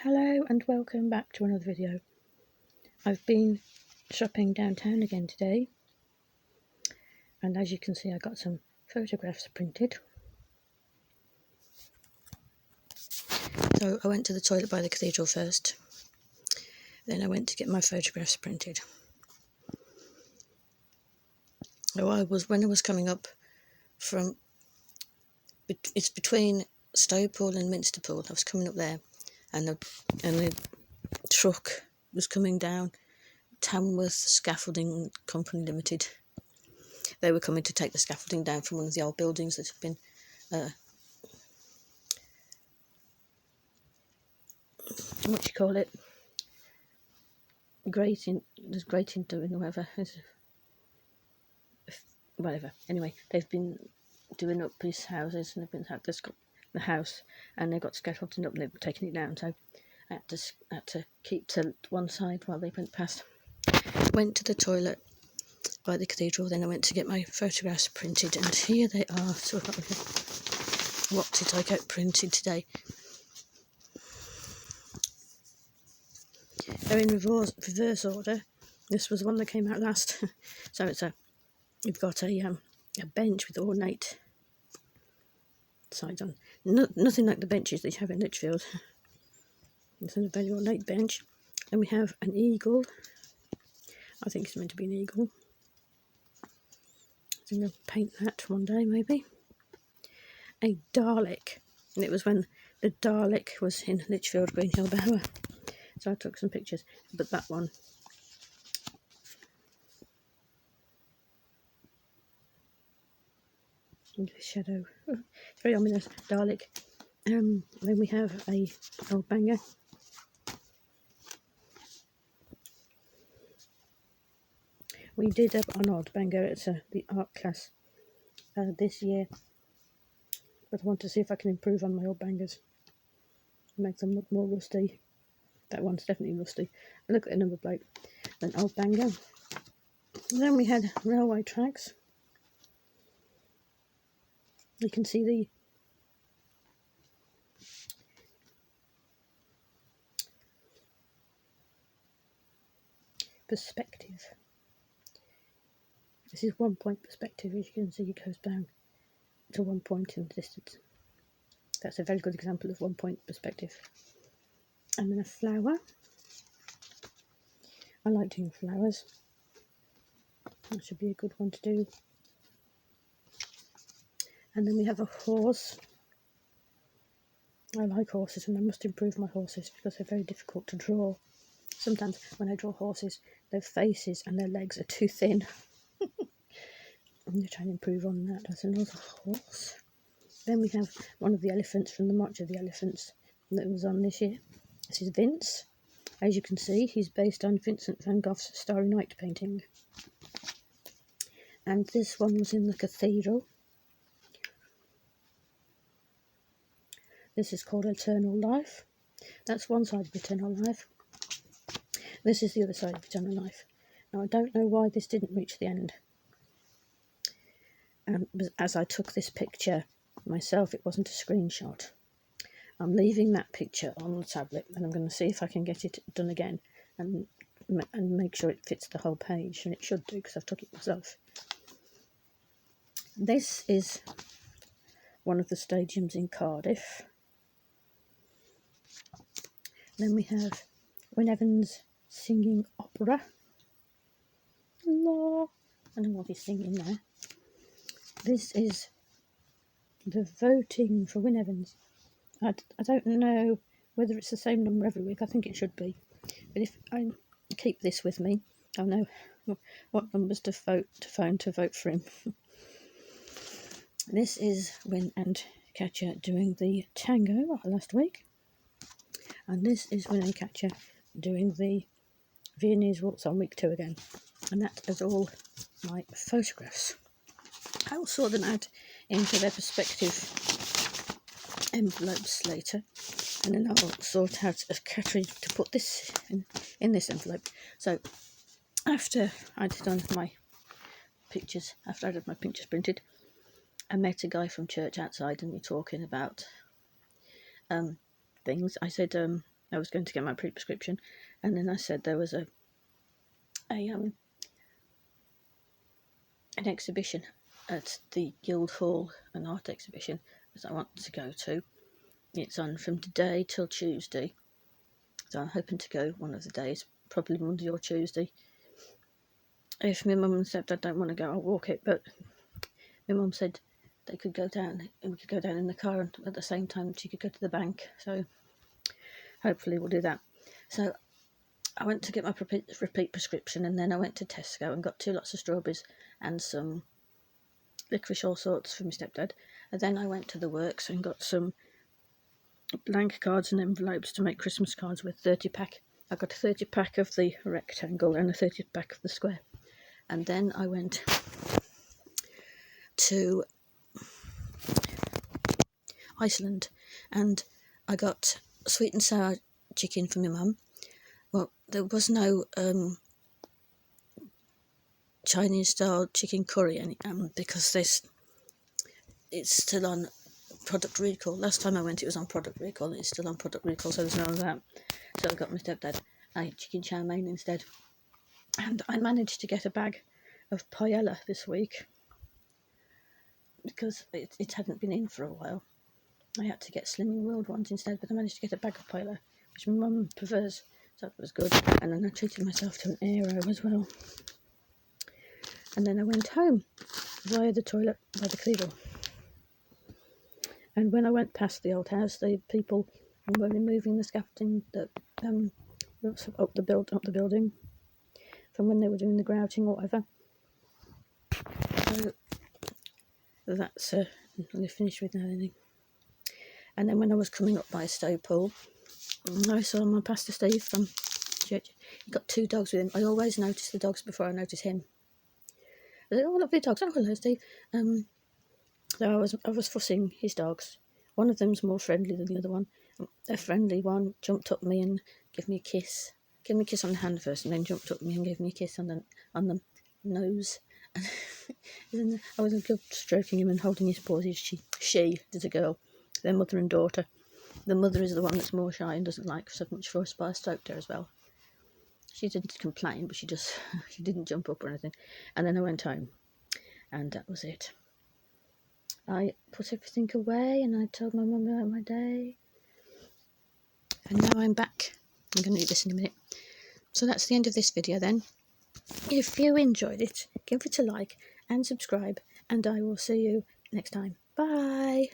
Hello and welcome back to another video. I've been shopping downtown again today, and as you can see I got some photographs printed. So I went to the toilet by the cathedral first, then I went to get my photographs printed. So when I was coming up from, it's between Stowpool and Minsterpool, I was coming up there and the truck was coming down, Tamworth Scaffolding Company Limited. They were coming to take the scaffolding down from one of the old buildings that had been grating doing or whatever. Anyway, they've been doing up his houses and they've been got the house and they got scaffolding up and they were taking it down. So I had to keep to one side while they went past. Went to the toilet by the cathedral, then I went to get my photographs printed, and here they are. So what did I get printed today? They're in reverse order. This was the one that came out last. So you've got a bench with ornate sides on. Nothing like the benches that you have in Lichfield. It's a very ornate bench. Then we have an eagle. I think it's meant to be an eagle. I think I'll paint that one day maybe. A Dalek. And it was when the Dalek was in Lichfield Greenhill Bower. So I took some pictures. But that one, the shadow, it's very ominous. Dalek. Then we have a old banger. We did have an old banger at the art class this year, but I want to see if I can improve on my old bangers, make them look more rusty. That one's definitely rusty. Look at another plate, an old banger. And then we had railway tracks. You can see the perspective. This is 1 point perspective. As you can see, it goes down to 1 point in the distance. That's a very good example of 1 point perspective. And then a flower. I like doing flowers. That should be a good one to do. And then we have a horse. I like horses and I must improve my horses because they're very difficult to draw. Sometimes when I draw horses, their faces and their legs are too thin. I'm going to try and improve on that. That's another horse. Then we have one of the elephants from the March of the Elephants that was on this year. This is Vince. As you can see, he's based on Vincent van Gogh's Starry Night painting. And this one was in the cathedral. This is called Eternal Life. That's one side of Eternal Life. This is the other side of Eternal Life. Now, I don't know why this didn't reach the end. As I took this picture myself, it wasn't a screenshot. I'm leaving that picture on the tablet and I'm going to see if I can get it done again and make sure it fits the whole page, and it should do because I've took it myself. This is one of the stadiums in Cardiff. Then we have Wyn Evans singing opera. La. I don't know what he's singing there. This is the voting for Wyn Evans. I don't know whether it's the same number every week. I think it should be. But if I keep this with me, I'll know what numbers to phone to vote for him. This is Wyn and Katja doing the tango last week. And this is Wyn and Katja doing the Viennese waltz on week 2 again. And that is all my photographs. I will sort them out into their perspective envelopes later, and then I'll sort out a category to put this in this envelope. So after I'd done my pictures, after I'd had my pictures printed, I met a guy from church outside and we were talking about things. I said, I was going to get my pre-prescription, and then I said there was an exhibition at the Guildhall, an art exhibition that I want to go to. It's on from today till Tuesday, so I'm hoping to go one of the days, probably Monday or Tuesday. If my mum and stepdad don't want to go, I'll walk it, but my mum said they could go down, and we could go down in the car, and at the same time she could go to the bank, so hopefully we'll do that. So I went to get my repeat prescription, and then I went to Tesco and got 2 lots of strawberries and some licorice all sorts for my stepdad. And then I went to the works and got some blank cards and envelopes to make Christmas cards with 30-pack. I got a 30-pack of the rectangle and a 30-pack of the square. And then I went to Iceland and I got sweet and sour chicken for my mum. Well, there was no Chinese style chicken curry because it's still on product recall. Last time I went it was on product recall, and it's still on product recall, so there's none of that. So I got my stepdad a chicken chow mein instead. And I managed to get a bag of paella this week because it hadn't been in for a while. I had to get Slimming World ones instead, but I managed to get a bag of paella, which my mum prefers, so that was good. And then I treated myself to an aero as well. And then I went home via the toilet by the cathedral. And when I went past the old house, the people were removing the scaffolding that up the building from when they were doing the grouting or whatever. So that's nearly finished with now. And then when I was coming up by Stowpool, I saw my Pastor Steve from church. He got 2 dogs with him. I always notice the dogs before I notice him. They're all lovely dogs. Oh, hello, Steve. So I was fussing his dogs. One of them's more friendly than the other one. The friendly one jumped up me and gave me a kiss. Gave me a kiss on the hand first, and then jumped up me and gave me a kiss on the nose. And I was stroking him and holding his paws. She is a girl. They're mother and daughter. The mother is the one that's more shy and doesn't like so much fuss, but I stroked her as well. She didn't complain, but she didn't jump up or anything. And then I went home, and that was it. I put everything away and I told my mum about my day. And now I'm back. I'm going to do this in a minute. So that's the end of this video then. If you enjoyed it, give it a like and subscribe, and I will see you next time. Bye!